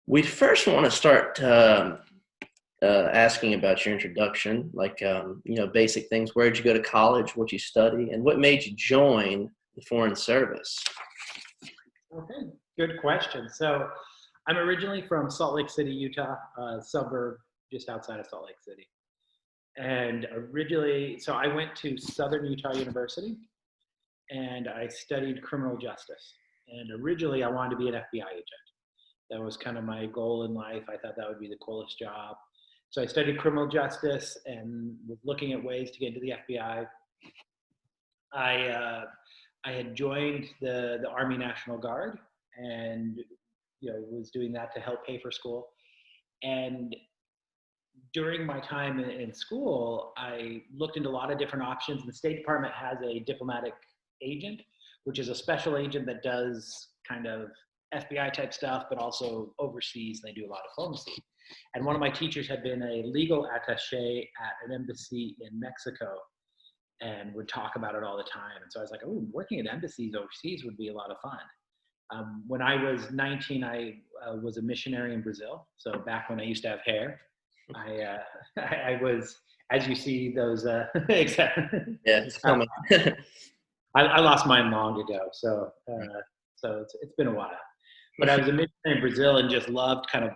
We first want to start asking about your introduction, like basic things. Where did you go to college? What you study, and what made you join the Foreign Service? Okay, good question. So I'm originally from Salt Lake City, Utah, a suburb just outside of Salt Lake City. And originally, so I went to Southern Utah University and I studied criminal justice. And originally, I wanted to be an FBI agent. That was kind of my goal in life. I thought that would be the coolest job. So I studied criminal justice and was looking at ways to get into the FBI. I had joined the Army National Guard and was doing that to help pay for school. And during my time in school, I looked into a lot of different options. The State Department has a diplomatic agent, which is a special agent that does kind of FBI type stuff, but also overseas. They do a lot of diplomacy. And one of my teachers had been a legal attaché at an embassy in Mexico and would talk about it all the time. And so I was like, oh, working at embassies overseas would be a lot of fun. When I was 19, I was a missionary in Brazil. So back when I used to have hair, I was, as you see, those. Yeah, it's coming. I lost mine long ago, so it's been a while. But I was a missionary in Brazil and just loved kind of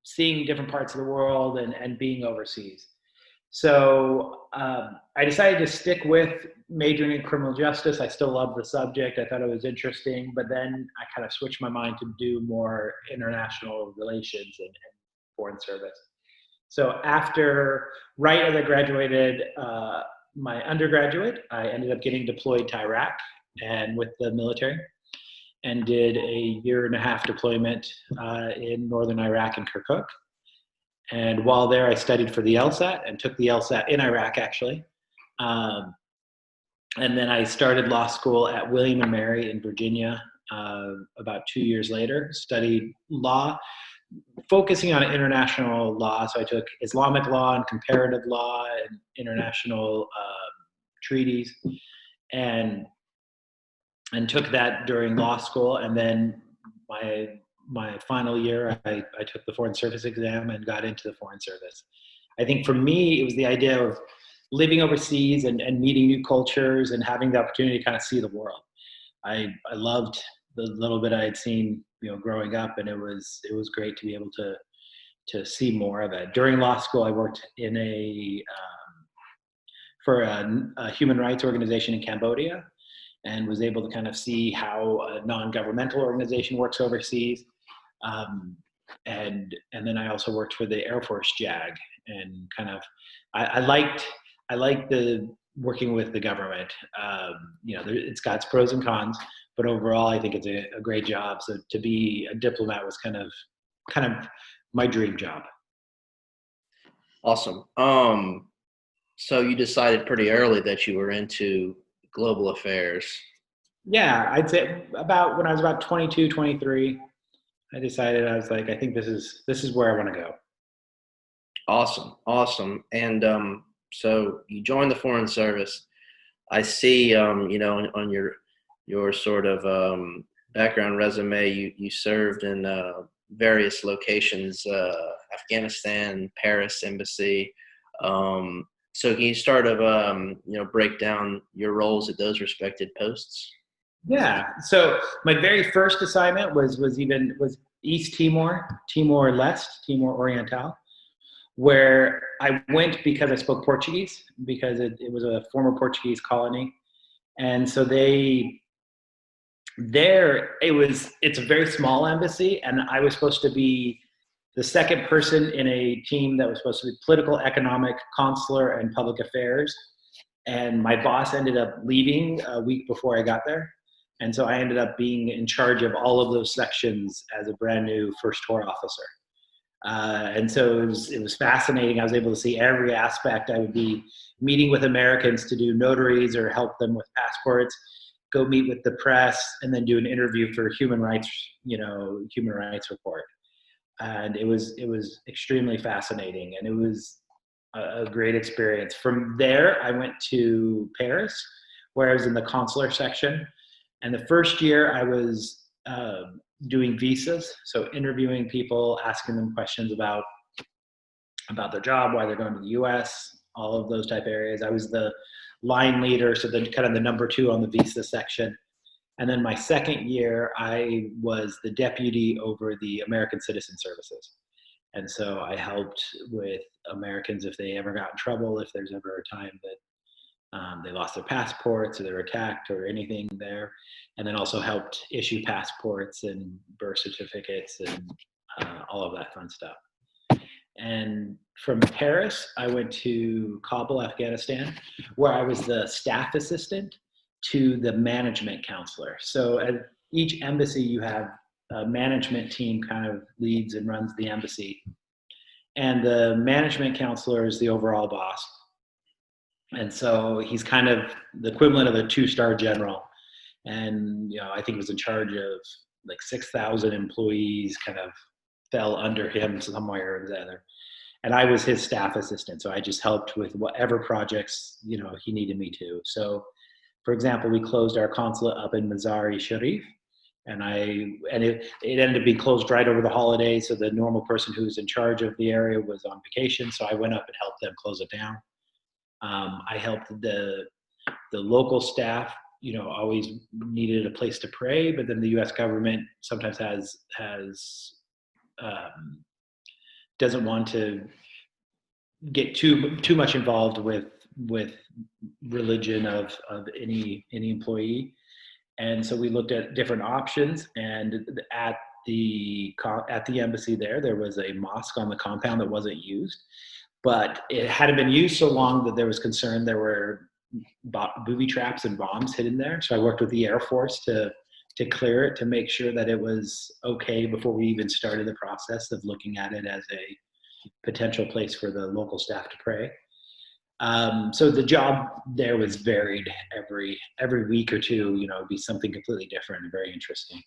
seeing different parts of the world and being overseas. So I decided to stick with majoring in criminal justice. I still loved the subject. I thought it was interesting, but then I kind of switched my mind to do more international relations and foreign service. So right as I graduated my undergraduate, I ended up getting deployed to Iraq and with the military and did a 1.5-year deployment in northern Iraq and Kirkuk. And while there, I studied for the LSAT and took the LSAT in Iraq, actually. And then I started law school at William and Mary in Virginia about 2 years later, studied law, focusing on international law. So I took Islamic law and comparative law and international treaties and took that during law school. And then my final year, I took the Foreign Service exam and got into the Foreign Service. I think for me, it was the idea of living overseas and meeting new cultures and having the opportunity to kind of see the world. I loved the little bit I had seen, growing up, and it was great to be able to see more of it. During law school, I worked for a human rights organization in Cambodia, and was able to kind of see how a non-governmental organization works overseas. And then I also worked for the Air Force JAG, and kind of I liked the working with the government. It's got its pros and cons, but overall I think it's a great job. So to be a diplomat was kind of my dream job. Awesome. So you decided pretty early that you were into global affairs. Yeah, I'd say about when I was about 22, 23, I decided, I was like, I think this is where I want to go. Awesome. And so you joined the Foreign Service. I see, on your sort of background resume, you served in various locations, Afghanistan, Paris embassy. So can you start of break down your roles at those respected posts? Yeah. So my very first assignment was East Timor, Timor-Leste, Timor Oriental, where I went because I spoke Portuguese, because it was a former Portuguese colony. And so it's a very small embassy, and I was supposed to be the second person in a team that was supposed to be political, economic, consular, and public affairs. And my boss ended up leaving a week before I got there. And so I ended up being in charge of all of those sections as a brand new first tour officer. And so it was fascinating. I was able to see every aspect. I would be meeting with Americans to do notaries or help them with passports, go meet with the press, and then do an interview for human rights report. And it was extremely fascinating, and it was a great experience. From there, I went to Paris, where I was in the consular section. And the first year I was doing visas, so interviewing people, asking them questions about their job, why they're going to the U.S., all of those type of areas. I was the line leader, so the kind of the number 2 on the visa section. And then my second year, I was the deputy over the American Citizen Services. And so I helped with Americans if they ever got in trouble, if there's ever a time that they lost their passports or they were attacked or anything there. And then also helped issue passports and birth certificates and all of that fun stuff. And from Paris, I went to Kabul, Afghanistan, where I was the staff assistant to the management counselor. So at each embassy, you have a management team kind of leads and runs the embassy. And the management counselor is the overall boss. And so he's kind of the equivalent of a 2-star general. And, I think was in charge of like 6,000 employees kind of fell under him somewhere or the other. And I was his staff assistant. So I just helped with whatever projects, he needed me to. So for example, we closed our consulate up in Mazar-i-Sharif. And it ended up being closed right over the holidays. So the normal person who was in charge of the area was on vacation. So I went up and helped them close it down. I helped the local staff, always needed a place to pray, but then the U.S. government sometimes doesn't want to get too much involved with religion of any employee. And so we looked at different options, and at the embassy there was a mosque on the compound that wasn't used, but it hadn't been used so long that there was concern there were booby traps and bombs hidden there. So I worked with the Air Force to clear it, to make sure that it was okay before we even started the process of looking at it as a potential place for the local staff to pray. So the job there was varied every week or two, it'd be something completely different and very interesting.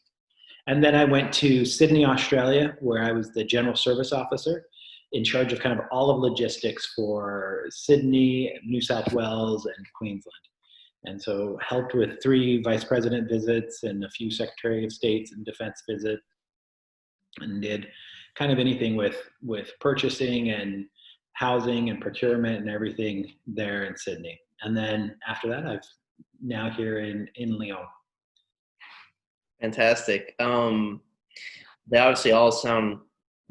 And then I went to Sydney, Australia, where I was the general service officer in charge of kind of all of logistics for Sydney, New South Wales, and Queensland. And so helped with 3 vice president visits and a few secretary of states and defense visits, and did kind of anything with purchasing and housing and procurement and everything there in Sydney. And then after that, I've now here in Lyon. Fantastic. They obviously all sound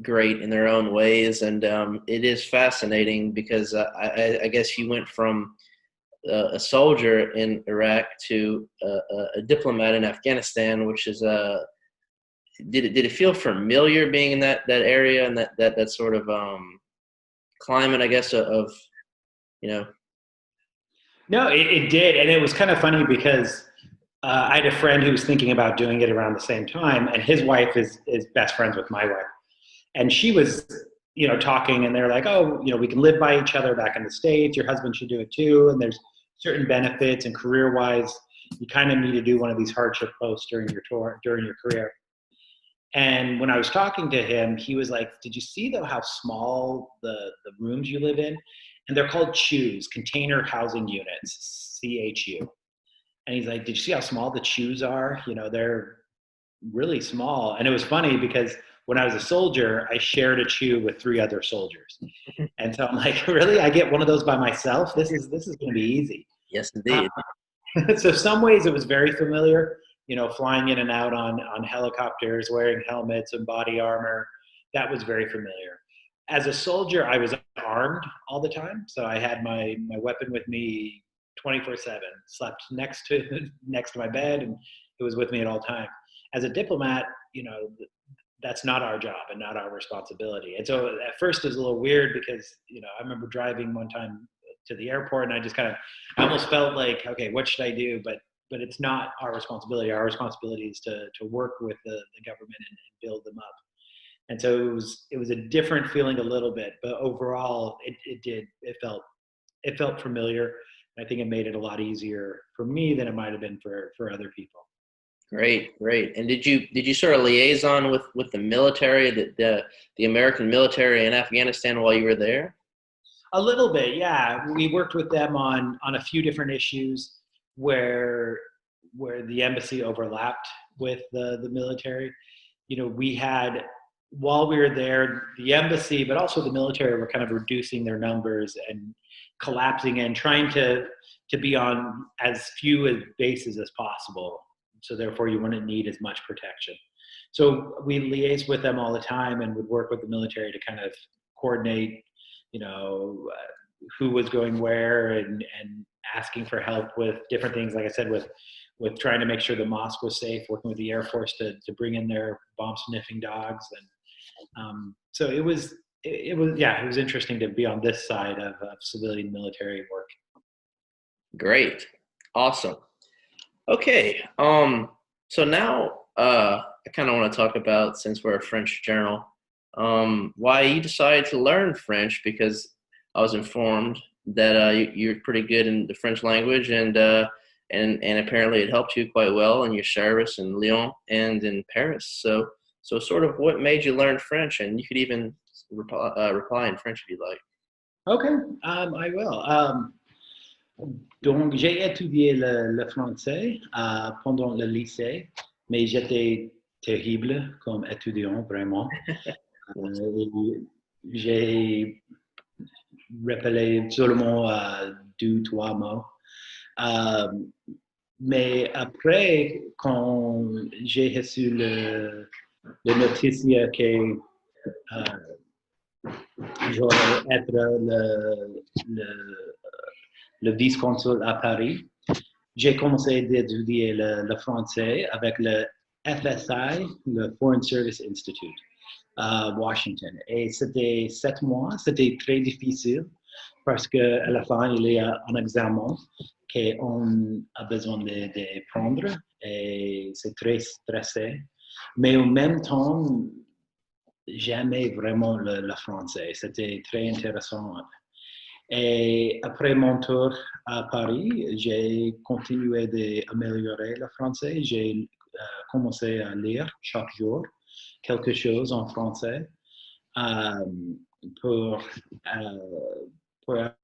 great in their own ways, and it is fascinating because I guess you went from a soldier in Iraq to a diplomat in Afghanistan, which is did it feel familiar being in that area and that sort of climate, I guess, of No, it did, and it was kind of funny because I had a friend who was thinking about doing it around the same time, and his wife is best friends with my wife, and she was talking, and they're like, oh, we can live by each other back in the States, your husband should do it too, and there's certain benefits, and career-wise you kind of need to do one of these hardship posts during your career. And when I was talking to him, he was like, did you see though how small the rooms you live in? And they're called CHUs, Container Housing Units, CHU. And he's like, did you see how small the CHUs are? They're really small. And it was funny because when I was a soldier, I shared a CHU with 3 other soldiers. And so I'm like, really? I get one of those by myself? This is going to be easy. Yes, indeed. So some ways it was very familiar, flying in and out on helicopters, wearing helmets and body armor. That was very familiar. As a soldier, I was armed all the time. So I had my weapon with me 24/7, slept next to my bed, and it was with me at all times. As a diplomat, that's not our job and not our responsibility. And so at first it was a little weird because, I remember driving one time to the airport and I almost felt like, okay, what should I do? But it's not our responsibility. Our responsibility is to work with the government and build them up. And so it was a different feeling a little bit, but overall it felt familiar. I think it made it a lot easier for me than it might have been for other people. Great. And did you sort of liaison with the military, the American military in Afghanistan while you were there? A little bit, yeah. We worked with them on a few different issues where where the embassy overlapped with the military. We had, while we were there, the embassy, but also the military were kind of reducing their numbers and collapsing and trying to be on as few bases as possible. So therefore you wouldn't need as much protection. So we liaised with them all the time and would work with the military to kind of coordinate, who was going where, and asking for help with different things. Like I said, with trying to make sure the mosque was safe, working with the Air Force to bring in their bomb sniffing dogs. And so it was interesting to be on this side of civilian military work. Great. Awesome. Okay. So now I kind of want to talk about, since we're a French journal, why you decided to learn French, because I was informed that you're pretty good in the French language, and apparently it helped you quite well in your service in Lyon and in Paris. So sort of what made you learn French? And you could even reply in French if you like. Okay, I will. Donc, j'ai étudié le français pendant le lycée, mais j'étais terrible comme étudiant, vraiment. J'ai rappelé seulement 2-3 mots. Mais après, quand j'ai reçu le notice que j'aurais être le vice-consul à Paris, j'ai commencé d'étudier le français avec le FSI, le Foreign Service Institute, à Washington. Et c'était 7 mois, c'était très difficile parce qu'à la fin, il y a un examen qu'on a besoin de prendre et c'est très stressé. Mais en même temps, j'aimais vraiment le français. C'était très intéressant. Et après mon tour à Paris, j'ai continué d'améliorer le français. J'ai commencé à lire chaque jour quelque chose en français pour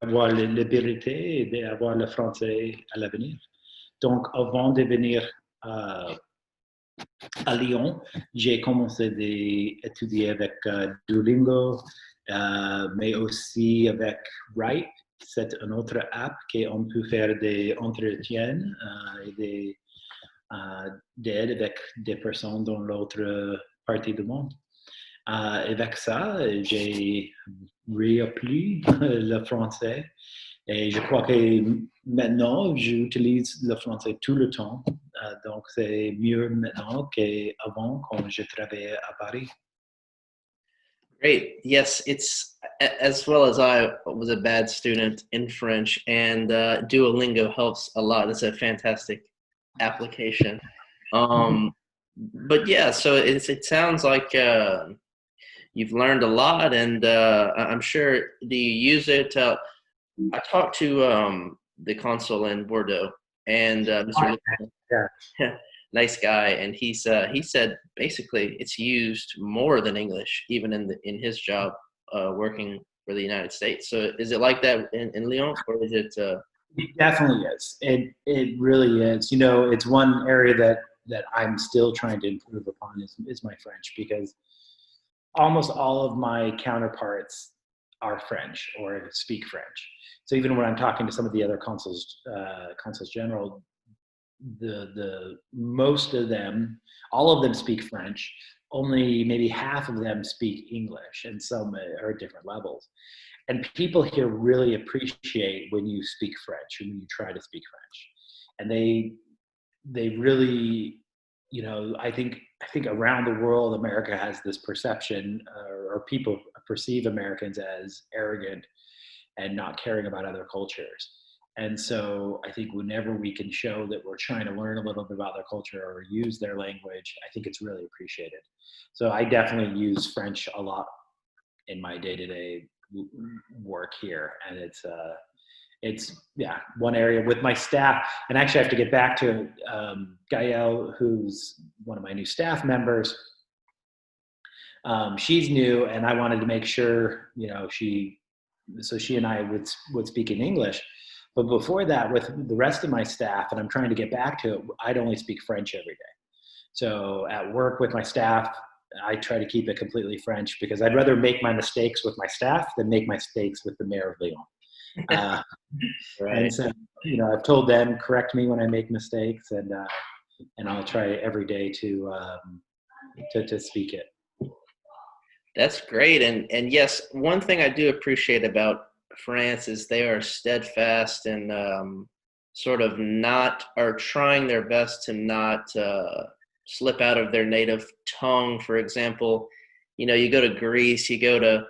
avoir l'habilité et d'avoir le français à l'avenir. Donc, avant de venir à Lyon, j'ai commencé d'étudier avec Duolingo, mais aussi avec Write. C'est une autre app qu'on peut faire des entretiens et d'aide avec des personnes dans l'autre partie du monde. Avec ça, j'ai réappris le français et je crois que maintenant, j'utilise le français tout le temps. Donc, c'est mieux maintenant qu'avant quand je travaillais à Paris. Great. Yes, it's, as well as I was a bad student in French, and Duolingo helps a lot. It's a fantastic application. But yeah, so it sounds like you've learned a lot, and I'm sure, do you use it? I talked to the consul in Bordeaux, and Mr. Yeah. Nice guy, and he said basically it's used more than English, even in his job working for the United States. So is it like that in Lyon, or is it? It definitely is. It really is. It's one area that I'm still trying to improve upon is my French, because almost all of my counterparts are French or speak French. So even when I'm talking to some of the other consuls general, the most of them, all of them speak French. Only maybe half of them speak English, and some are at different levels. And people here really appreciate when you speak French, when you try to speak French, and they really, I think around the world, America has this perception, or people perceive Americans as arrogant and not caring about other cultures. And so I think whenever we can show that we're trying to learn a little bit about their culture or use their language, I think it's really appreciated. So I definitely use French a lot in my day-to-day work here. And it's one area with my staff. And actually I have to get back to Gael, who's one of my new staff members. She's new, and I wanted to make sure, she and I would speak in English. But before that, with the rest of my staff, and I'm trying to get back to it, I'd only speak French every day. So at work with my staff, I try to keep it completely French because I'd rather make my mistakes with my staff than make mistakes with the mayor of Lyon. Right. And so, I've told them, correct me when I make mistakes, and I'll try every day to speak it. That's great. And yes, one thing I do appreciate about France is they are steadfast and sort of are trying their best to not slip out of their native tongue. For example, you go to Greece, you go to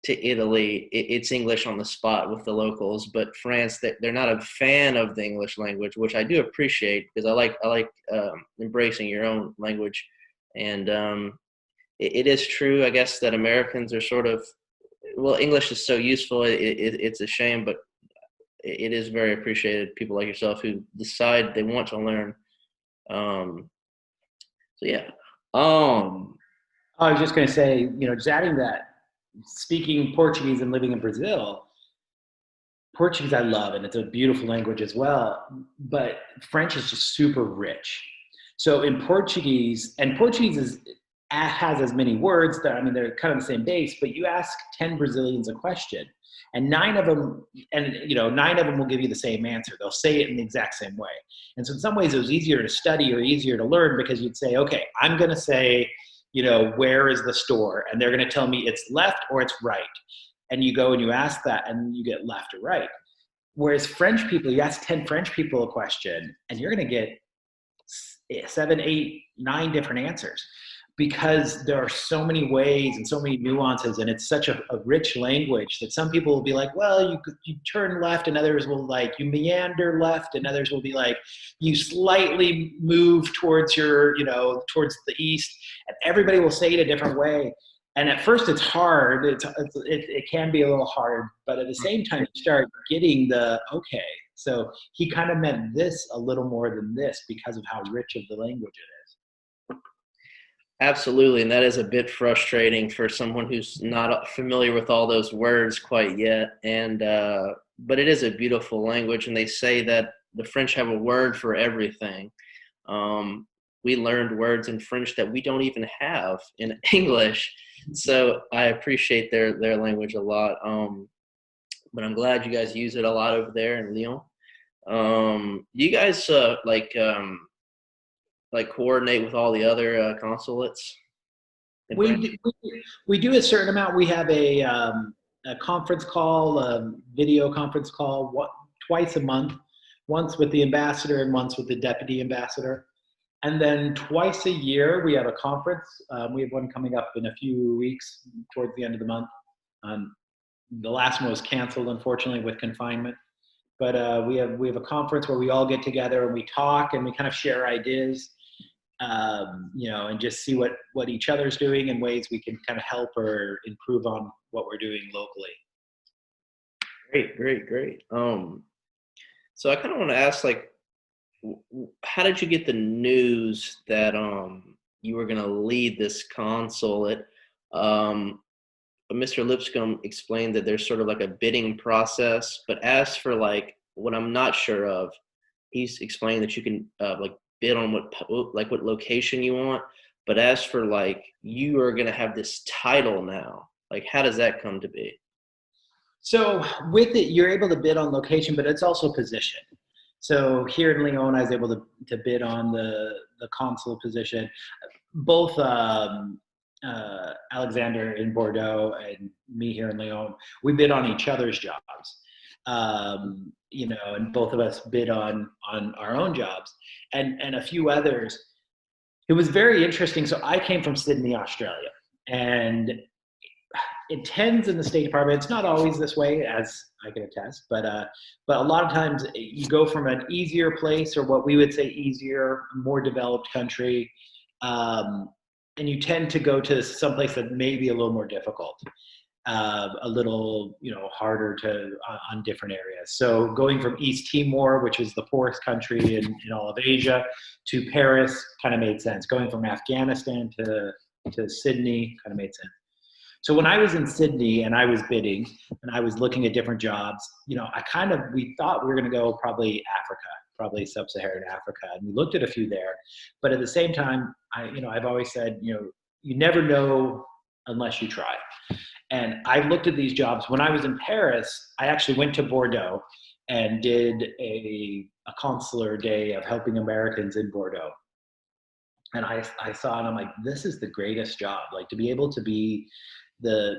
Italy, it's English on the spot with the locals, but France, they're not a fan of the English language, which I do appreciate because I like embracing your own language. And it is true, I guess, that Americans are sort of, well, English is so useful, it's a shame, but it is very appreciated, people like yourself who decide they want to learn. So yeah. I was just going to say, just adding that, speaking Portuguese and living in Brazil, Portuguese I love, and it's a beautiful language as well, but French is just super rich. So in Portuguese, and Portuguese has as many words that, they're kind of the same base, but you ask 10 Brazilians a question, and nine of them will give you the same answer. They'll say it in the exact same way. And so in some ways it was easier to study or easier to learn because you'd say, okay, I'm going to say, where is the store? And they're going to tell me it's left or it's right. And you go and you ask that and you get left or right. Whereas French people, you ask 10 French people a question and you're going to get 7, 8, 9 different answers because there are so many ways and so many nuances, and it's such a rich language that some people will be like, well, you turn left, and others will you meander left, and others will be like, you slightly move towards towards the east, and everybody will say it a different way. And at first it's hard, it can be a little hard, but at the same time you start getting okay, so he kind of meant this a little more than this because of how rich of the language it is. Absolutely, and that is a bit frustrating for someone who's not familiar with all those words quite yet. And but it is a beautiful language, and they say that the French have a word for everything. We learned words in French that we don't even have in English, so I appreciate their language a lot. But I'm glad you guys use it a lot over there in Lyon. Do you guys coordinate with all the other consulates? We do a certain amount. We have a conference call, a video conference call twice a month, once with the ambassador and once with the deputy ambassador. And then twice a year, we have a conference. We have one coming up in a few weeks towards the end of the month. The last one was canceled, unfortunately, with confinement. But we have a conference where we all get together and we talk and we kind of share ideas, and just see what each other's doing and ways we can kind of help or improve on what we're doing locally. Great. So I kind of want to ask, how did you get the news that you were going to lead this consulate? Mr. Lipscomb explained that there's sort of like a bidding process, but as for what I'm not sure of, he's explained that you can bid on what location you want, but as for you are going to have this title now, how does that come to be? So with it, you're able to bid on location, but it's also position. So here in Lyon, I was able to bid on the consul position. Both Alexander in Bordeaux and me here in Lyon, we bid on each other's jobs. And both of us bid on our own jobs and a few others. It was very interesting. So I came from Sydney, Australia, and it tends in the State Department, it's not always this way, as I can attest, but a lot of times you go from an easier place, or what we would say easier, more developed country, and you tend to go to someplace that may be a little more difficult, a little harder on different areas. So going from East Timor, which is the poorest country in all of Asia, to Paris kind of made sense. Going from Afghanistan to Sydney kind of made sense. So when I was in Sydney and I was bidding and I was looking at different jobs, we thought we were going to go probably Africa, probably sub-Saharan Africa. And we looked at a few there, but at the same time, I've always said, you never know unless you try. And I looked at these jobs. When I was in Paris, I actually went to Bordeaux and did a consular day of helping Americans in Bordeaux. And I saw it and I'm like, this is the greatest job. Like, to be able to be the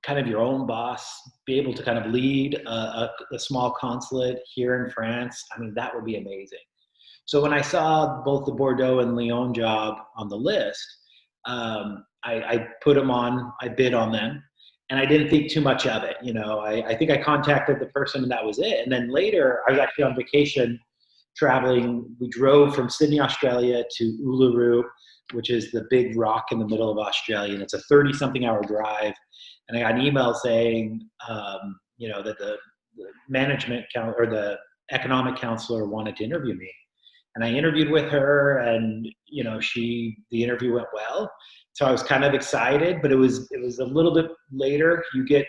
kind of your own boss, be able to kind of lead a small consulate here in France. I mean, that would be amazing. So when I saw both the Bordeaux and Lyon job on the list, I put them on, I bid on them, and I didn't think too much of it. I think I contacted the person and that was it. And then later I was actually on vacation traveling. We drove from Sydney, Australia to Uluru, which is the big rock in the middle of Australia. And it's a 30-something hour drive. And I got an email saying, that the management or the economic counselor wanted to interview me. And I interviewed with her, and the interview went well. So I was kind of excited, but it was a little bit later. You get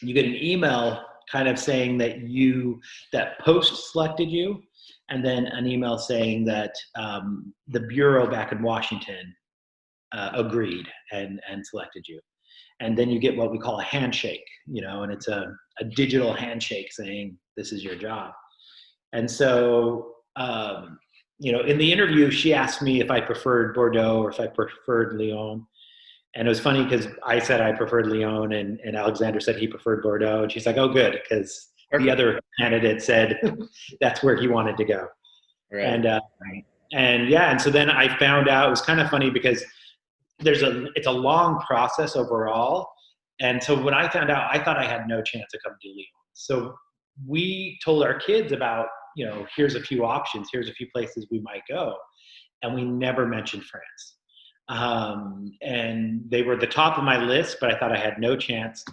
an email kind of saying that Post selected you, and then an email saying that the bureau back in Washington agreed and selected you. And then you get what we call a handshake, and it's a digital handshake saying this is your job. And so, in the interview, she asked me if I preferred Bordeaux or if I preferred Lyon. And it was funny because I said I preferred Lyon, and Alexander said he preferred Bordeaux. And she's like, oh, good, because the other candidate said that's where he wanted to go. Right. And so then I found out, it was kind of funny because it's a long process overall. And so when I found out, I thought I had no chance to come to Lyon. So we told our kids about, here's a few options, here's a few places we might go. And we never mentioned France. And they were at the top of my list, but I thought I had no chance.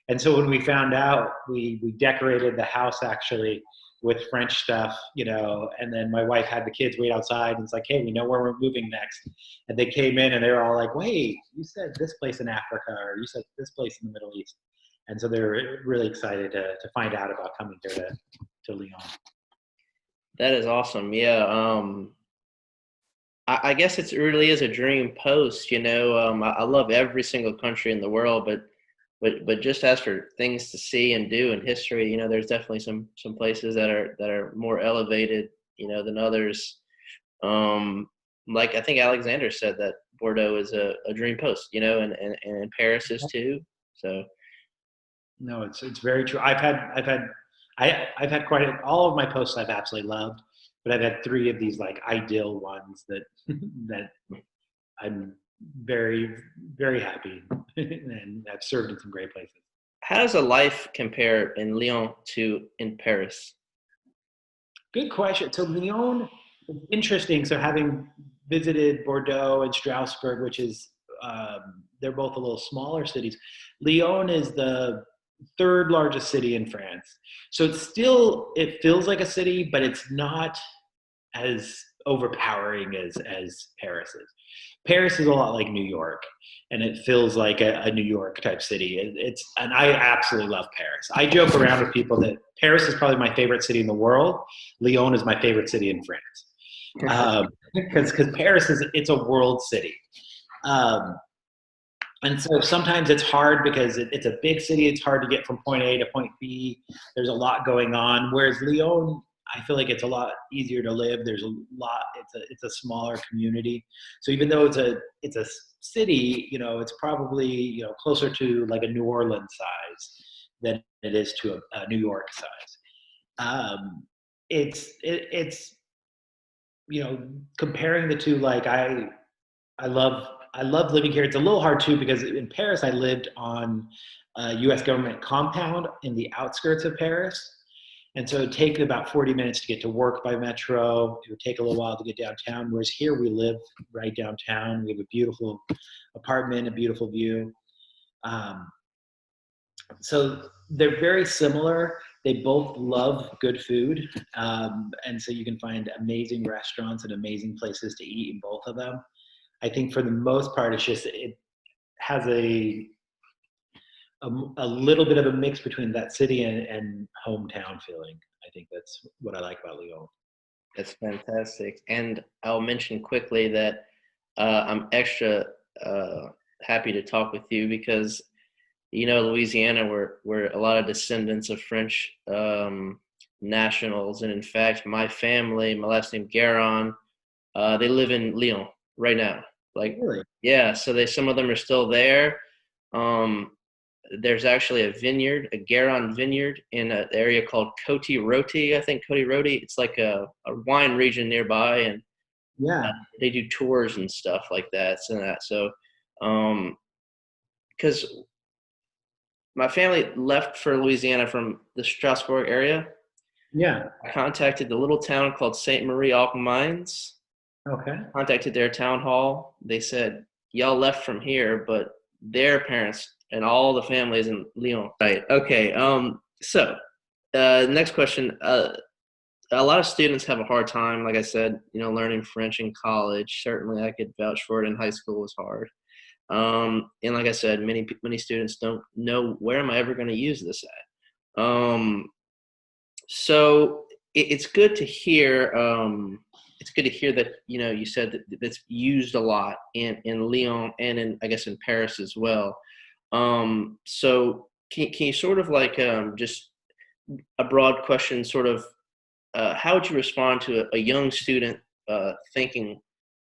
And so when we found out, we decorated the house actually with French stuff, and then my wife had the kids wait outside, and it's like, hey, we know where we're moving next. And they came in and they were all like, wait, you said this place in Africa, or you said this place in the Middle East. And so they were really excited to find out about coming here to Lyon. That is awesome. Yeah. I guess it really is a dream post. I love every single country in the world, but just as for things to see and do in history, there's definitely some places that are more elevated, than others. Like I think Alexander said that Bordeaux is a dream post, and Paris is too. So. No, it's very true. I've had all of my posts I've absolutely loved, but I've had 3 of these like ideal ones that I'm very, very happy and I've served in some great places. How does a life compare in Lyon to in Paris? Good question. So Lyon is interesting. So having visited Bordeaux and Strasbourg, which is they're both a little smaller cities. Lyon is the 3rd largest city in France. So it feels like a city, but it's not as overpowering as Paris is. Paris is a lot like New York, and it feels like a New York type city. And I absolutely love Paris. I joke around with people that Paris is probably my favorite city in the world. Lyon is my favorite city in France. Because Paris it's a world city. And so sometimes it's hard because it's a big city. It's hard to get from point A to point B. There's a lot going on. Whereas Lyon, I feel like it's a lot easier to live. There's a lot. It's a smaller community. So even though it's a city, it's probably closer to like a New Orleans size than it is to a New York size. It's comparing the two. Like I love living here. It's a little hard too because in Paris I lived on a U.S. government compound in the outskirts of Paris. And so it would take about 40 minutes to get to work by metro. It would take a little while to get downtown, whereas here we live right downtown. We have a beautiful apartment, a beautiful view. So they're very similar. They both love good food. And so you can find amazing restaurants and amazing places to eat in both of them. I think for the most part, it's just has a little bit of a mix between that city and hometown feeling. I think that's what I like about Lyon. That's fantastic. And I'll mention quickly that I'm extra happy to talk with you because, Louisiana, we're a lot of descendants of French nationals. And in fact, my family, my last name Garon, they live in Lyon right now. Like, Really? yeah, so some of them are still there. Um, there's actually a vineyard, a Garon vineyard in an area called Côte Rôtie, I think Côte Rôtie. It's like a wine region nearby, and Yeah. they do tours and stuff like that. So, because my family left for Louisiana from the Strasbourg area, Yeah. I contacted the little town called Saint Marie aux Mines. Okay. Contacted their town hall. They said, y'all left from here, but their parents and all the families in Lyon. Right. Okay. Next question. A lot of students have a hard time, like I said, learning French in college. Certainly, I could vouch for it. In high school was hard. And like I said, many students don't know, where am I ever going to use this at? So it's good to hear. It's good to hear that you said that that's used a lot in Lyon and in Paris as well. So can you sort of like just a broad question, sort of how would you respond to a young student thinking,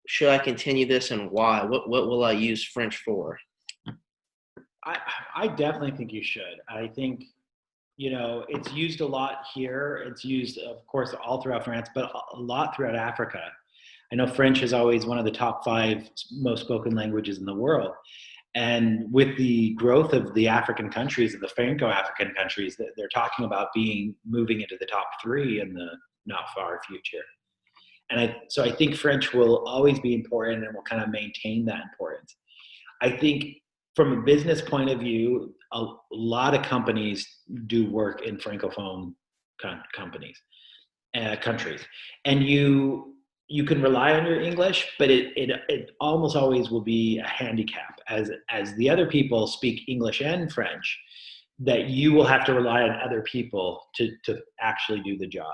should I continue this and why? What will I use French for? I definitely think you should. I think, it's used a lot here. It's used, of course, all throughout France, but a lot throughout Africa. I know French is always one of the top 5 most spoken languages in the world. And with the growth of the African countries and the Franco-African countries, they're talking about moving into the top 3 in the not far future. And so I think French will always be important and will kind of maintain that importance. I think from a business point of view, a lot of companies do work in Francophone countries, and you can rely on your English, but it almost always will be a handicap as the other people speak English and French, that you will have to rely on other people to actually do the job.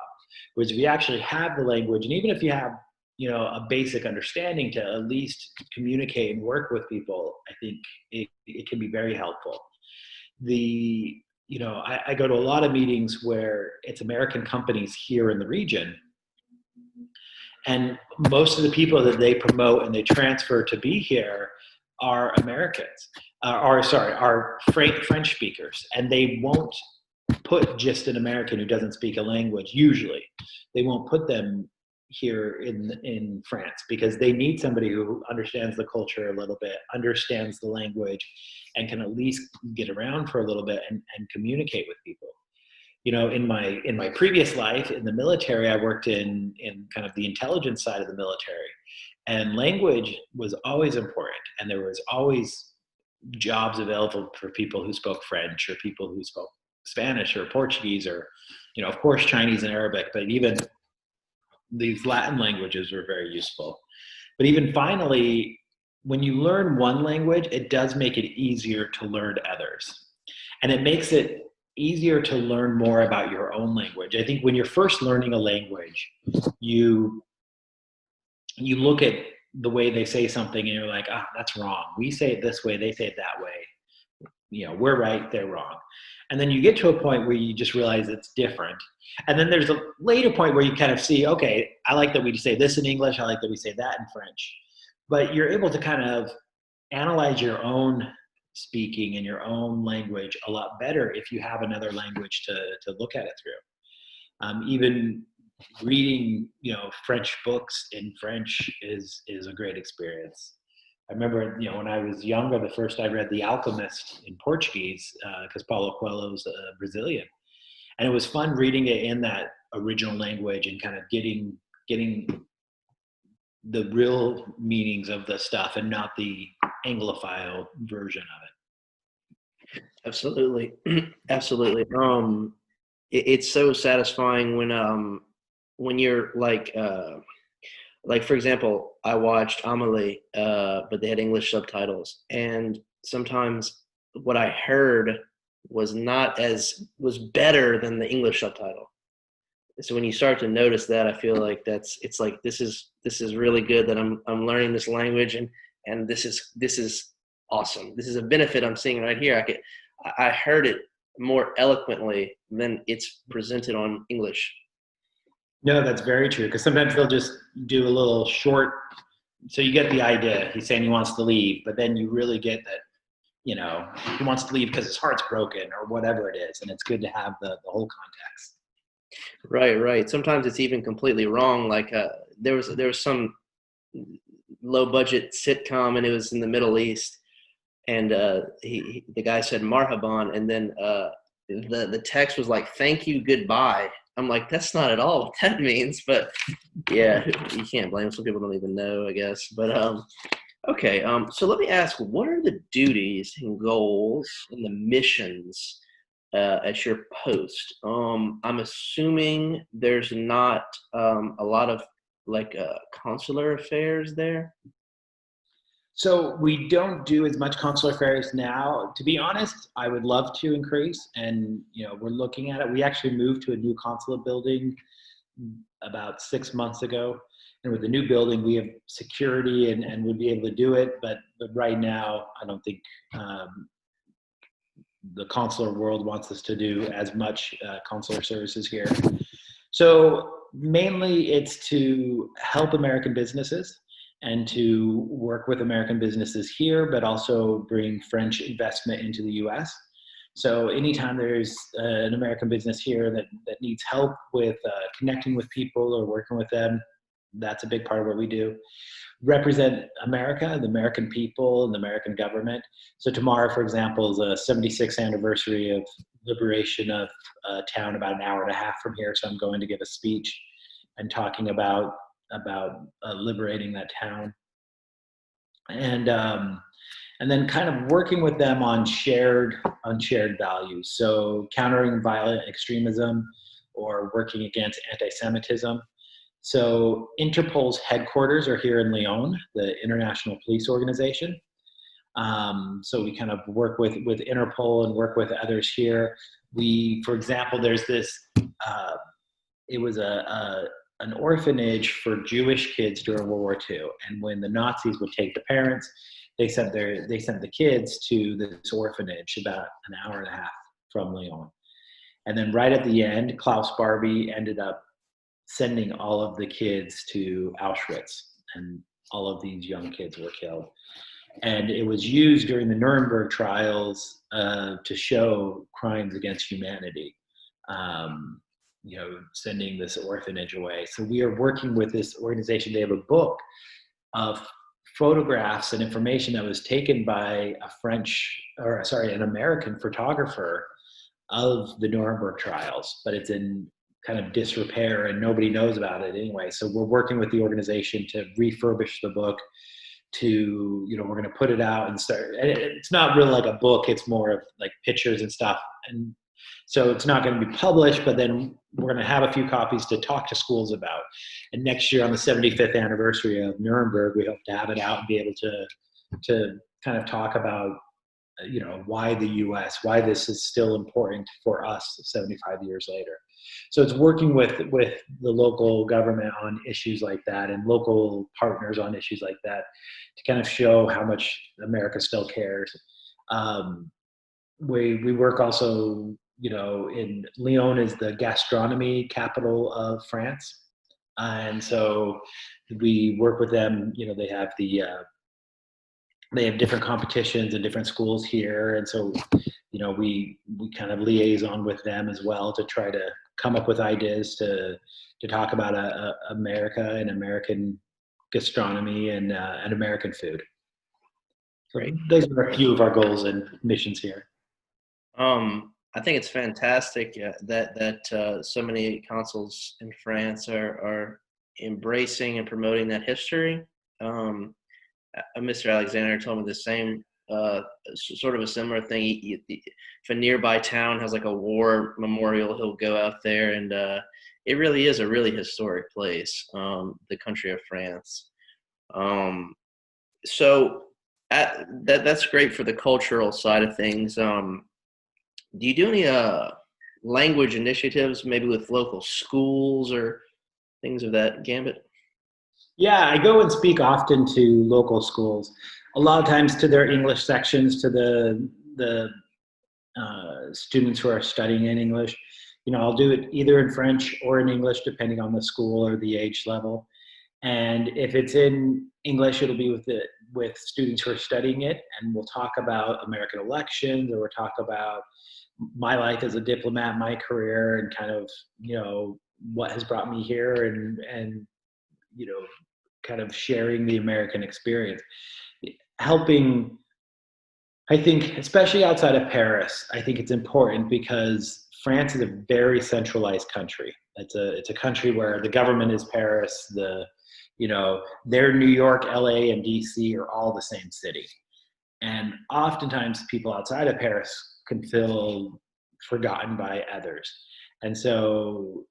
Whereas if you actually have the language, and even if you have a basic understanding to at least communicate and work with people, I think it can be very helpful. I go to a lot of meetings where it's American companies here in the region, and most of the people that they promote and they transfer to be here are Americans, are French speakers, and they won't put just an American who doesn't speak a language. Usually, they won't put them here in France because they need somebody who understands the culture a little bit, understands the language, and can at least get around for a little bit and communicate with people. In my previous life in the military, I worked in kind of the intelligence side of the military, and language was always important, and there was always jobs available for people who spoke French or people who spoke Spanish or Portuguese or, of course, Chinese and Arabic, but even these Latin languages were very useful. But even finally, when you learn one language, it does make it easier to learn others. And it makes it easier to learn more about your own language. I think when you're first learning a language, you look at the way they say something and you're like, that's wrong. We say it this way, they say it that way. We're right, they're wrong. And then you get to a point where you just realize it's different. And then there's a later point where you kind of see, okay, I like that we say this in English, I like that we say that in French. But you're able to kind of analyze your own speaking in your own language a lot better if you have another language to look at it through. Even reading, French books in French is a great experience. I remember, when I was younger, the first I read The Alchemist in Portuguese, because Paulo Coelho's Brazilian. And it was fun reading it in that original language and kind of getting the real meanings of the stuff and not the Anglophile version of it. Absolutely. Absolutely. It's so satisfying when you're like, for example, I watched Amelie, but they had English subtitles, and sometimes what I heard was better than the English subtitle. So when you start to notice that, I feel like it's like this is really good that I'm learning this language, and this is awesome. This is a benefit I'm seeing right here. I heard it more eloquently than it's presented on English. No, that's very true. Because sometimes they'll just do a little short. So you get the idea. He's saying he wants to leave, but then you really get that, he wants to leave because his heart's broken or whatever it is. And it's good to have the whole context. Right, right. Sometimes it's even completely wrong. Like there was some low budget sitcom, and it was in the Middle East, and the guy said marhaban, and then the text was like thank you goodbye. I'm like, that's not at all what that means, but yeah, you can't blame them. Some people don't even know, I guess. But okay, so let me ask, what are the duties and goals and the missions at your post? I'm assuming there's not a lot of like consular affairs there. So we don't do as much consular affairs now. To be honest, I would love to increase, and we're looking at it. We actually moved to a new consulate building about 6 months ago, and with the new building, we have security and would be able to do it. But right now, I don't think the consular world wants us to do as much consular services here. So mainly, it's to help American businesses and to work with American businesses here, but also bring French investment into the US. So anytime there's an American business here that needs help with connecting with people or working with them, that's a big part of what we do. Represent America, the American people, and the American government. So tomorrow, for example, is a 76th anniversary of liberation of a town about an hour and a half from here. So I'm going to give a speech and talking about liberating that town, and then kind of working with them on shared values. So countering violent extremism or working against anti-Semitism. So Interpol's headquarters are here in Lyon, the international police organization. So we kind of work with Interpol and work with others here. For example, there's this. It was an orphanage for Jewish kids during World War II, and when the Nazis would take the parents, they sent the kids to this orphanage about an hour and a half from Lyon. And then right at the end, Klaus Barbie ended up sending all of the kids to Auschwitz, and all of these young kids were killed. And it was used during the Nuremberg trials to show crimes against humanity, sending this orphanage away. So we are working with this organization. They have a book of photographs and information that was taken by an American photographer of the Nuremberg trials, but it's in kind of disrepair and nobody knows about it anyway. So we're working with the organization to refurbish the book we're going to put it out and start. And it's not really like a book. It's more of like pictures and stuff. And so it's not going to be published, but then we're going to have a few copies to talk to schools about. And next year on the 75th anniversary of Nuremberg, we hope to have it out and be able to kind of talk about why the U.S., why this is still important for us 75 years later. So it's working with the local government on issues like that and local partners on issues like that to kind of show how much America still cares. We work also, in Lyon is the gastronomy capital of France. And so we work with them, they have different competitions and different schools here. And so, we kind of liaison with them as well to try to come up with ideas to talk about America and American gastronomy and American food. Great. Those are a few of our goals and missions here. I think it's fantastic that so many consuls in France are embracing and promoting that history. Mr. Alexander told me the same, sort of a similar thing. If a nearby town has like a war memorial, he'll go out there, and it really is a really historic place, the country of France. So That's great for the cultural side of things. Do you do any language initiatives, maybe with local schools or things of that gambit? Yeah, I go and speak often to local schools. A lot of times to their English sections, to the students who are studying in English. I'll do it either in French or in English, depending on the school or the age level. And if it's in English, it'll be with students who are studying it, and we'll talk about American elections, or we'll talk about my life as a diplomat, my career, and kind of what has brought me here, and you know kind of sharing the American experience, helping. I think, especially outside of Paris, I think it's important because France is a very centralized country. It's a country where the government is Paris. They're New York, LA, and DC are all the same city, and oftentimes people outside of Paris can feel forgotten by others. And so,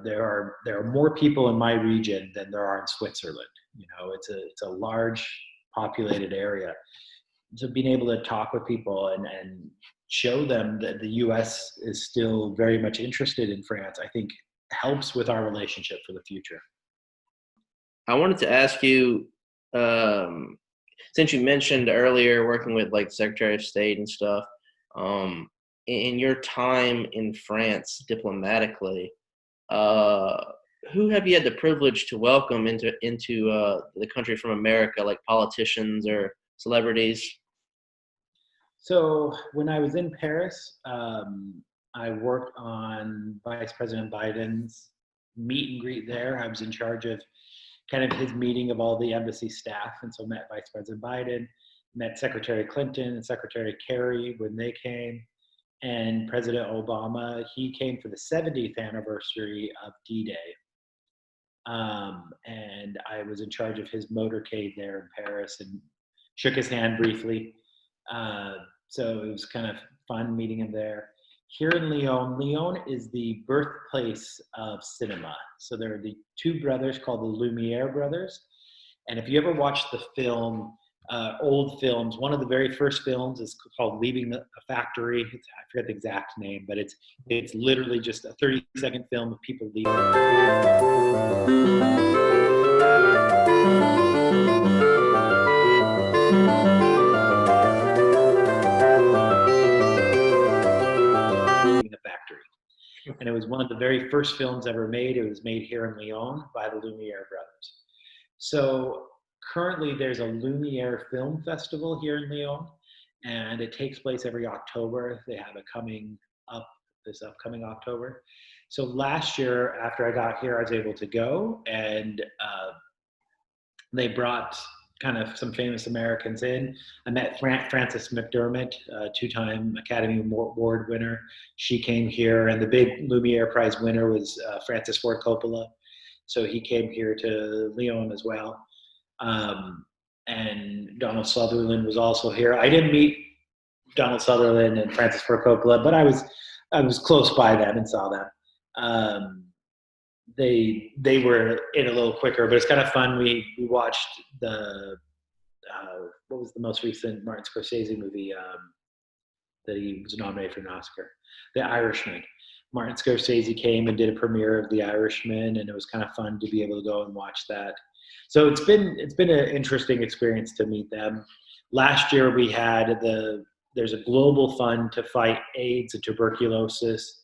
there are more people in my region than there are in Switzerland. It's a large populated area, so being able to talk with people and show them that the U.S. is still very much interested in France, I think helps with our relationship for the future. I wanted to ask you, um, since you mentioned earlier working with like Secretary of State and stuff, um, in your time in France diplomatically, uh, who have you had the privilege to welcome into the country from America, like politicians or celebrities? So when I was in Paris, I worked on Vice President Biden's meet and greet there. I was in charge of kind of his meeting of all the embassy staff, and so met Vice President Biden, met Secretary Clinton and Secretary Kerry when they came, and President Obama. He came for the 70th anniversary of D-Day, and I was in charge of his motorcade there in Paris and shook his hand briefly. Uh, so it was kind of fun meeting him there. Here in Lyon is the birthplace of cinema. So there are the two brothers called the Lumiere brothers. And if you ever watched the film, old films, one of the very first films is called Leaving a Factory. I forget the exact name, but it's literally just a 30-second film of people leaving. The factory. And it was one of the very first films ever made. It was made here in Lyon by the Lumiere brothers. So currently there's a Lumiere Film Festival here in Lyon, and it takes place every October. They have it coming up this upcoming October. So last year, after I got here, I was able to go, and they brought kind of some famous Americans in. I met Frances McDermott, two-time Academy Award winner. She came here, and the big Lumiere Prize winner was Francis Ford Coppola. So he came here to Lyon as well. And Donald Sutherland was also here. I didn't meet Donald Sutherland and Francis Ford Coppola, but I was close by them and saw them. They were in a little quicker, but it's kind of fun. We watched the what was the most recent Martin Scorsese movie that he was nominated for an Oscar? The Irishman. Martin Scorsese came and did a premiere of The Irishman, and it was kind of fun to be able to go and watch that. So it's been an interesting experience to meet them. Last year we had there's a global fund to fight AIDS and tuberculosis.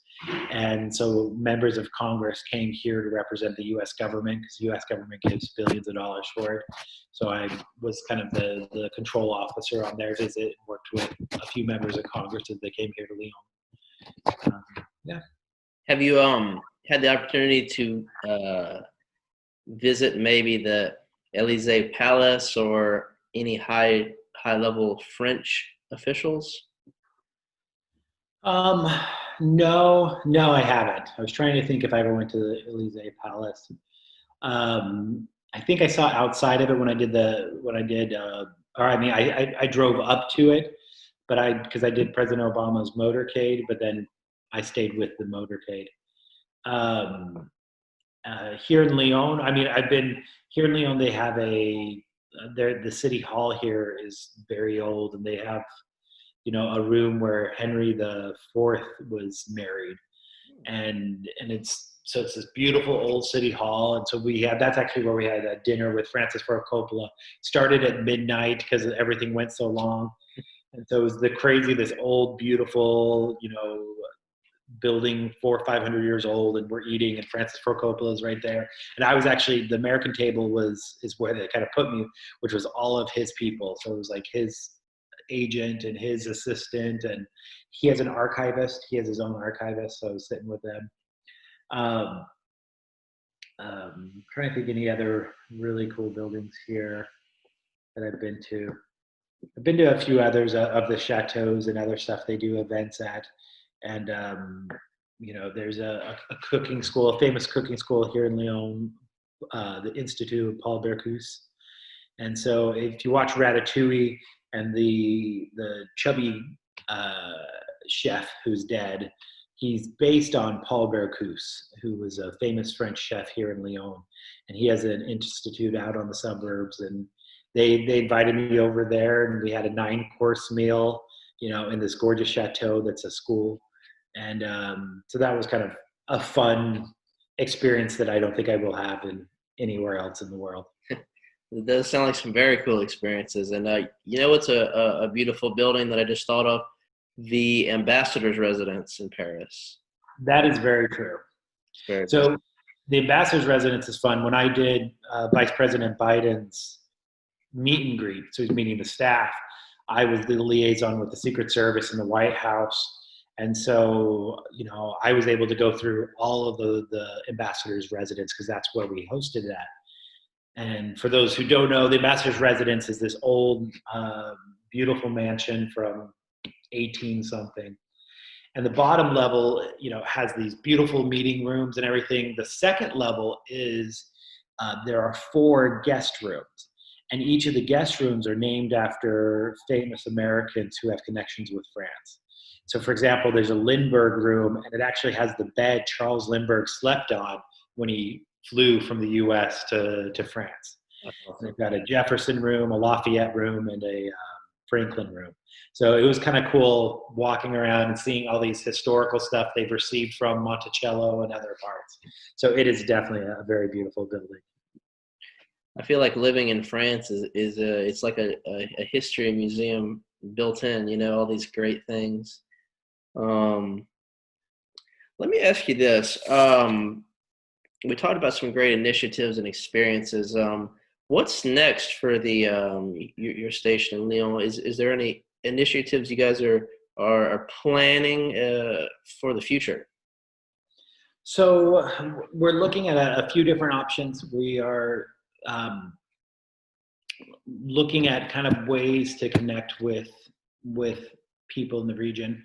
And so members of Congress came here to represent the U.S. government, because the U.S. government gives billions of dollars for it. So I was kind of the control officer on their visit and worked with a few members of Congress as they came here to Lyon. Yeah. Have you had the opportunity to visit maybe the Elysee Palace or any high level French officials? No, I haven't. I was trying to think if I ever went to the Elysee Palace. I think I saw outside of it when I did, I drove up to it, but because I did President Obama's motorcade, but then I stayed with the motorcade. Here in Lyon, I've been here in Lyon. They have a the city hall here is very old, and they have, a room where Henry the Fourth was married, and it's this beautiful old city hall, and so that's actually where we had a dinner with Francis Ford Coppola. Started at midnight because everything went so long, and so it was this old beautiful building 400 or 500 years old, and we're eating, and Francis Ford Coppola is right there. And I was actually, the American table is where they kind of put me, which was all of his people. So it was like his agent and his assistant, and he has an archivist. He has his own archivist, so I was sitting with them. Trying to think any other really cool buildings here that I've been to. I've been to a few others of the chateaus and other stuff they do events at. And, there's a cooking school, a famous cooking school here in Lyon, the Institute of Paul Bocuse. And so if you watch Ratatouille, and the chubby chef who's dead, he's based on Paul Bocuse, who was a famous French chef here in Lyon. And he has an institute out on the suburbs. And they invited me over there, and we had a 9-course meal, in this gorgeous chateau that's a school. And so that was kind of a fun experience that I don't think I will have in anywhere else in the world. It does sound like some very cool experiences. And it's a beautiful building that I just thought of, the ambassador's residence in Paris. That is very true. So the ambassador's residence is fun. When I did Vice President Biden's meet and greet, so he's meeting the staff, I was the liaison with the Secret Service and the White House. And so, I was able to go through all of the ambassador's residence, because that's where we hosted that. And for those who don't know, the ambassador's residence is this old, beautiful mansion from 18 something. And the bottom level, has these beautiful meeting rooms and everything. The second level is, there are 4 guest rooms. And each of the guest rooms are named after famous Americans who have connections with France. So, for example, there's a Lindbergh room, and it actually has the bed Charles Lindbergh slept on when he flew from the U.S. to France. And they've got a Jefferson room, a Lafayette room, and a Franklin room. So it was kind of cool walking around and seeing all these historical stuff they've received from Monticello and other parts. So it is definitely a very beautiful building. I feel like living in France it's like a history museum built in, all these great things. Let me ask you this. We talked about some great initiatives and experiences. What's next for your station in Lyon? Is there any initiatives you guys are planning for the future? So we're looking at a few different options. We are looking at kind of ways to connect with people in the region.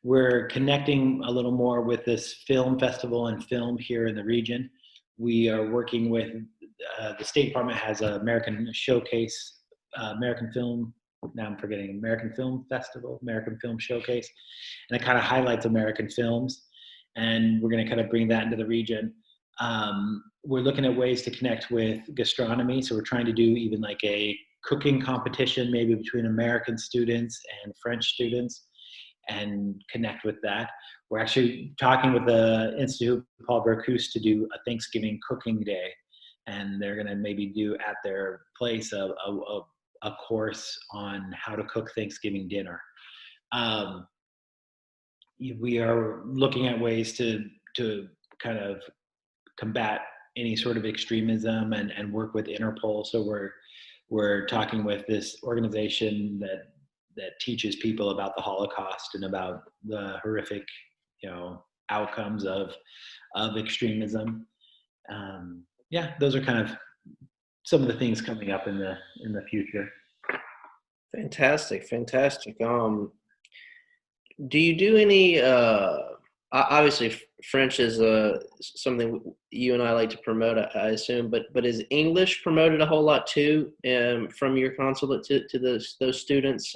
We're connecting a little more with this film festival and film here in the region. We are working with the State Department has an American Showcase, American Film Festival, American Film Showcase, and it kind of highlights American films. And we're going to kind of bring that into the region. We're looking at ways to connect with gastronomy. So we're trying to do even like a cooking competition, maybe between American students and French students, and connect with that. We're actually talking with the Institute Paul Bocuse to do a Thanksgiving cooking day. And they're going to maybe do at their place a course on how to cook Thanksgiving dinner. We are looking at ways to kind of combat any sort of extremism and work with Interpol. So we're talking with this organization that teaches people about the Holocaust and about the horrific, outcomes of extremism. Those are kind of some of the things coming up in the future. Fantastic. Do you do any? Obviously, French is something you and I like to promote, I assume. But is English promoted a whole lot too from your consulate to those students?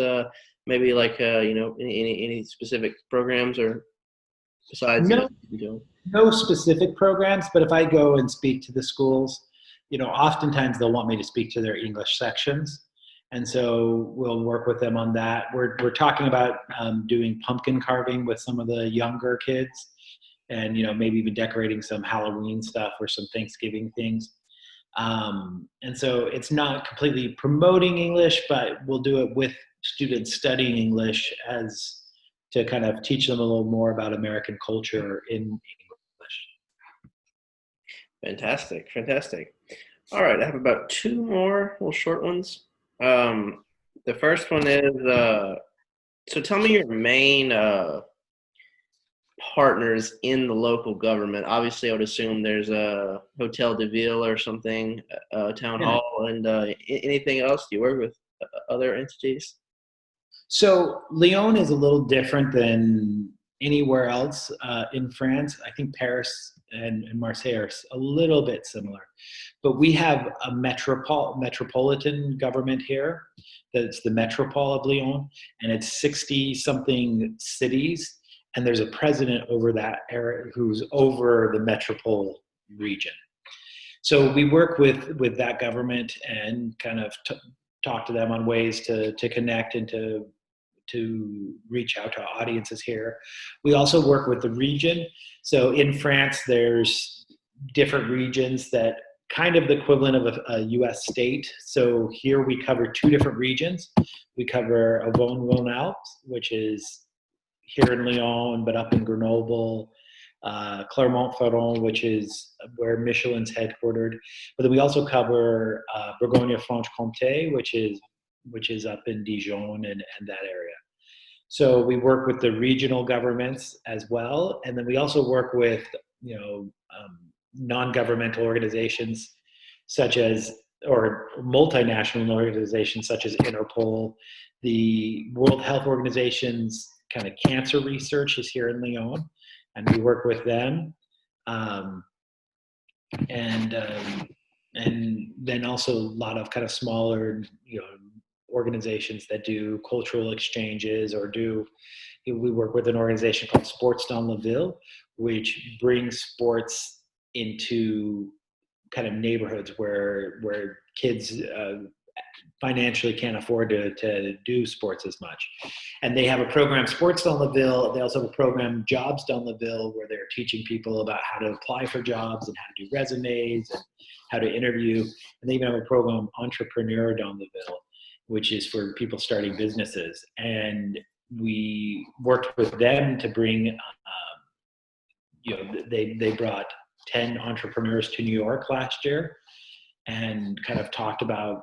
Maybe like any specific programs or besides? No specific programs. But if I go and speak to the schools, oftentimes they'll want me to speak to their English sections. And so we'll work with them on that. We're talking about doing pumpkin carving with some of the younger kids, and maybe even decorating some Halloween stuff or some Thanksgiving things. And so it's not completely promoting English, but we'll do it with students studying English as to kind of teach them a little more about American culture in English. Fantastic, fantastic. All right, I have about two more little short ones. The first one is, so tell me your main partners in the local government. Obviously, I would assume there's a Hotel de Ville or something, town hall, and anything else? Do you work with other entities? So Lyon is a little different than anywhere else in France. I think Paris and Marseille are a little bit similar, but we have a metropolitan government here. That's the metropole of Lyon, and it's 60 something cities. And there's a president over that area who's over the metropole region. So we work with that government and kind of talk to them on ways to connect and to reach out to audiences here. We also work with the region. So in France, there's different regions that kind of the equivalent of a US state. So here we cover two different regions. We cover Auvergne-Rhône-Alpes, which is here in Lyon, but up in Grenoble, Clermont-Ferrand, which is where Michelin's headquartered. But then we also cover Bourgogne-Franche-Comté, which is up in Dijon and that area. So we work with the regional governments as well, and then we also work with non-governmental organizations such as, or multinational organizations such as Interpol. The World Health Organization's kind of cancer research is here in Lyon, and we work with them. And then also a lot of kind of smaller, organizations that do cultural exchanges we work with an organization called Sports dans la Ville, which brings sports into kind of neighborhoods where kids financially can't afford to do sports as much. And they have a program, Sports dans la Ville. They also have a program, Jobs dans la Ville, where they're teaching people about how to apply for jobs and how to do resumes and how to interview. And they even have a program, Entrepreneur dans la Ville, which is for people starting businesses. And we worked with them to bring, they brought 10 entrepreneurs to New York last year and kind of talked about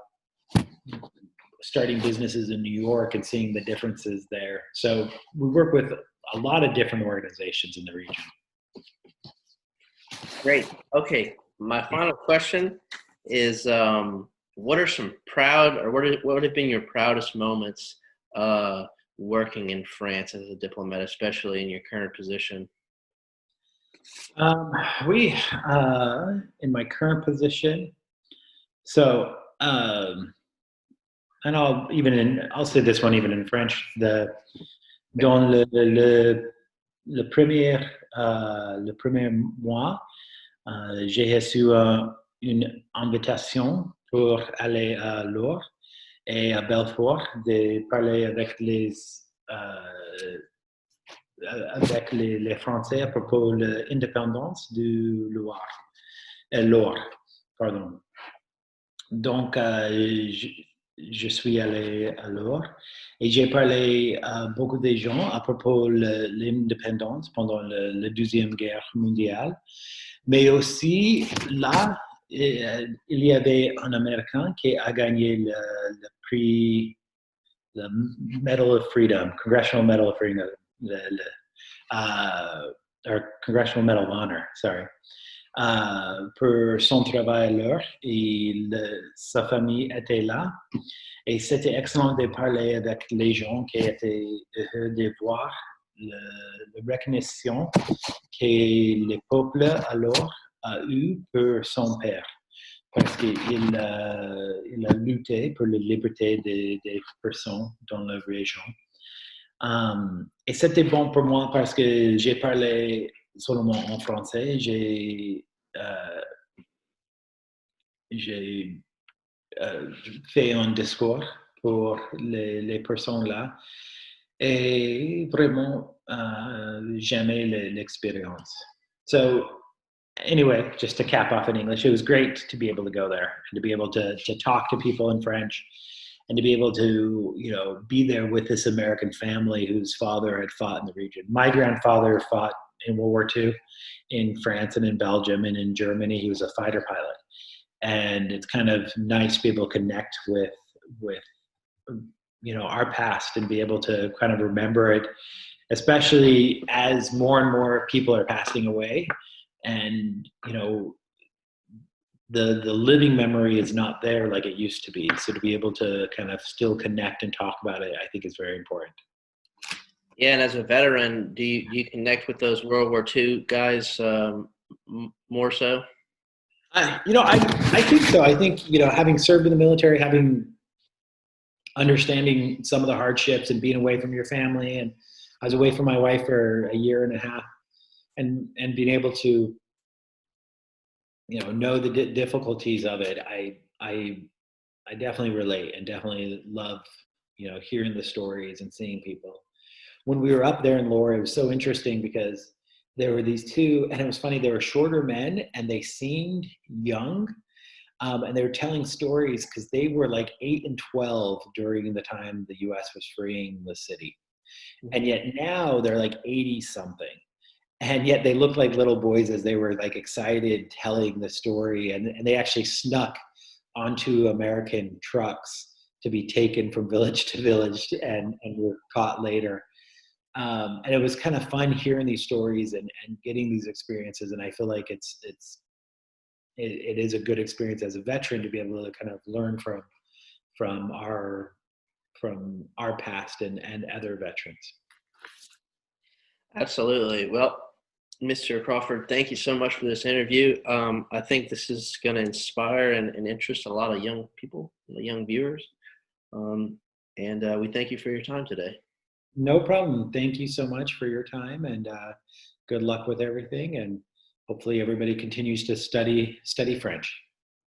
starting businesses in New York and seeing the differences there. So we work with a lot of different organizations in the region. Great. Okay. My final question is, what are some what have been your proudest moments working in France as a diplomat, especially in your current position? In my current position, so, and I'll say this one even in French. Dans le premier mois, j'ai reçu une invitation pour aller à Lyon et à Belfort de parler avec les Français à propos de l'indépendance du Loire, pardon. Donc, je suis allé à Lyon et j'ai parlé à beaucoup de gens à propos de l'indépendance pendant la Deuxième Guerre mondiale. Mais aussi, là, il y avait un Américain qui a gagné le prix, le Medal of Freedom, Congressional Medal of Freedom, or Congressional Medal of Honor, sorry, pour son travail à l'heure. Et sa famille était là. Et c'était excellent de parler avec les gens qui étaient heureux de voir la reconnaissance que le peuple alors a eu pour son père. Parce qu'il a lutté pour la liberté des personnes dans la région. Et c'était bon pour moi parce que j'ai parlé seulement en français. j'ai fait un discours pour les personnes là. Et vraiment, j'aimais l'expérience. So anyway, just to cap off in English, it was great to be able to go there and to be able to talk to people in French and to be able to, be there with this American family whose father had fought in the region. My grandfather fought in World War II in France and in Belgium and in Germany. He was a fighter pilot. And it's kind of nice to be able to connect with our past and be able to kind of remember it, especially as more and more people are passing away, and the living memory is not there like it used to be. So to be able to kind of still connect and talk about it, I think is very important. Yeah, and as a veteran, do you connect with those World War II guys more so? I think so. I think having served in the military, having understanding some of the hardships and being away from your family, and I was away from my wife for a year and a half, and being able to know the difficulties of it. I definitely relate and definitely love hearing the stories and seeing people. When we were up there in Laura, it was so interesting because there were these two, and it was funny, they were shorter men and they seemed young. And they were telling stories because they were like 8 and 12 during the time the US was freeing the city. And yet now they're like 80 something. And yet they looked like little boys as they were like excited telling the story. And they actually snuck onto American trucks to be taken from village to village and were caught later. And it was kind of fun hearing these stories and getting these experiences. And I feel like it is a good experience as a veteran to be able to kind of learn from our past and other veterans. Absolutely. Well, Mr. Crawford, thank you so much for this interview. I think this is going to inspire and interest a lot of young people, young viewers. And we thank you for your time today. No problem. Thank you so much for your time, and good luck with everything. And hopefully everybody continues to study French.